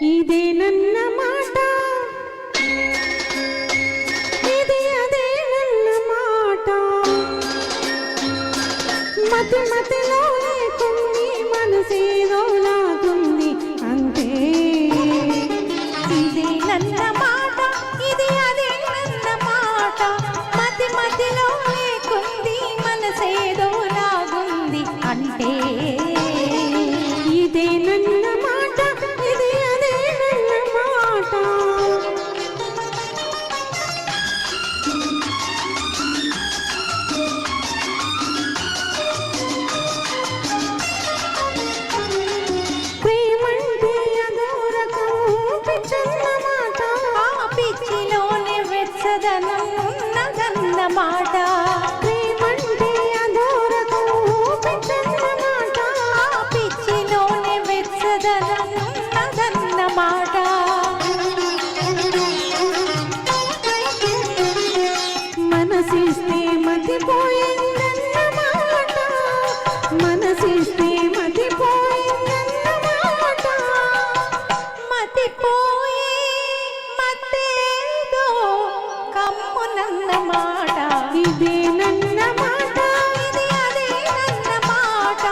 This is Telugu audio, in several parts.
ఇదే నన్న మాట, ఇది అదే నన్న మాట, మతి మతిలో లేకుంది మనసేదో లాగుంది అంతే. ఇదే నన్న మాట, ఇది అదే నన్న మాట, మతి మతిలో లేకుంది మనసేదో లాగుంది అంటే. ఇదే నన్న మాట, ఇది అదే నన్న మాట. ప్రేమంటే అదో రకం పిచ్చన్న మాట, ఆ పిచ్చిలోనే వెచ్చదనం ఉన్నదన్నమాట. ప్రేమంటే అదో రకం పిచ్చన్న మాట, ఆ పిచ్చిలోనే వెచ్చదనం ఉన్నదన్నమాట. మనసిస్తే మతిపోయిందన్న మాట, మనసిస్తే మతిపోయిందన్న మాట. మతిపోయి మత్తేదో కమ్మునన్నమాట. ఇదే నన్న మాట, ఇది అదే నన్నమాట.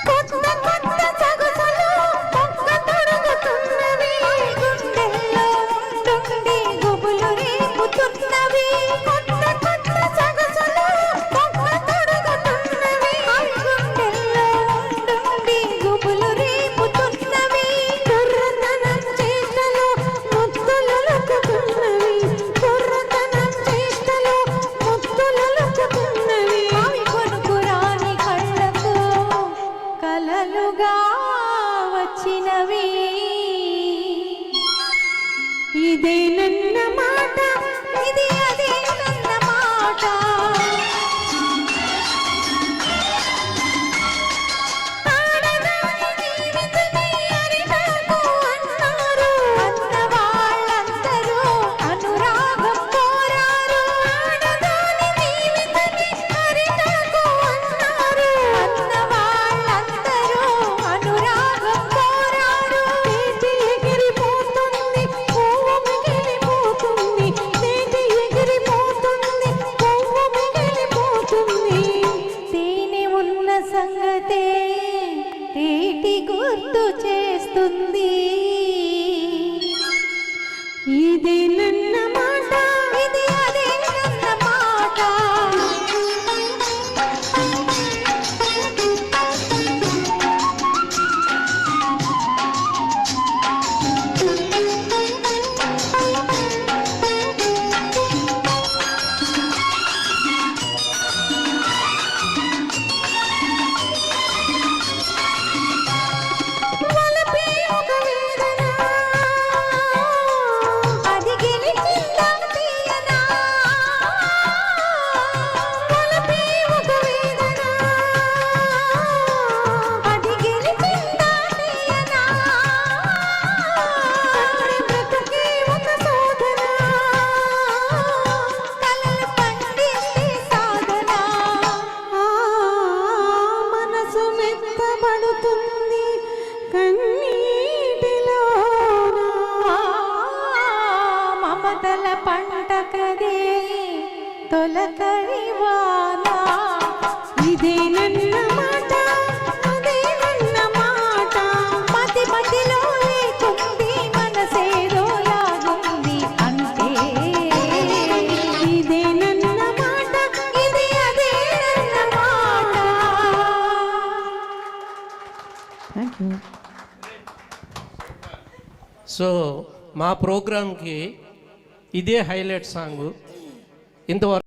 కొత్త కొత్త సొగసులు పొక్క తొడుగుతున్నవి, గుండెల్లో ఉండుండి గుబులు రేపుతున్నవి. కొత్త కొత్త సొగసులు పొక్క తొడుగుతున్నవి, గుండెల్లో ఉండుండి గుబులు రేపుతున్నవి. కుర్రతనం చేష్టలు ముద్దులొలుకుతున్నవి, కుర్రతనం చేష్టలు ముద్దులొలుకుతున్నవి. అవి కొనుకురాని కళ్ళకు కలలుగా వచ్చినవి. ఇదే నన్న మాట, ఇది అదే నన్నమాట. ఆడదాని జీవితమే అరిటాకు అన్నారు, అన్నవాళ్ళందరూ అనురాగం కోరారు. ఆడదాని జీవితమే అరిటాకు అన్నారు. అన్నవాళ్ళందరూ అనురాగం కోరారు. తేటి ఎగిరిపోతుంది పువ్వు మిగిలిపోతుంది, తేటి ఎగిరిపోతుంది పువ్వు మిగిలిపోతుంది. తేనె ఉన్న సంగతే తేటి గుర్తు చేస్తుంది. ఇదే నన్న మాట, ఇది అదే నన్నమాట. వలపే ఒక వేదన, అది గెలిచిందా తీయనా. వలపే ఒక వేదన, అది గెలిచిందా తీయనా. కన్నె బ్రతుకే ఒక శోధన, కలలు పండిస్తే సాధన. ఆ మనసు మెత్తబడుతుంది కన్నీటిలోన. మమతల పంట కదే తొలకరి వాన. ఇదే నన్న మాట, అదే నన్న మాట, మతి మతిలో లేకుంది మనసేదో లాగుంది అంటే. ఇదే నన్న మాట, ఇది అదే నన్నమాట. Thank you. సో మా ప్రోగ్రామ్కి ఇదే హైలైట్ సాంగ్. ఇంతవరకు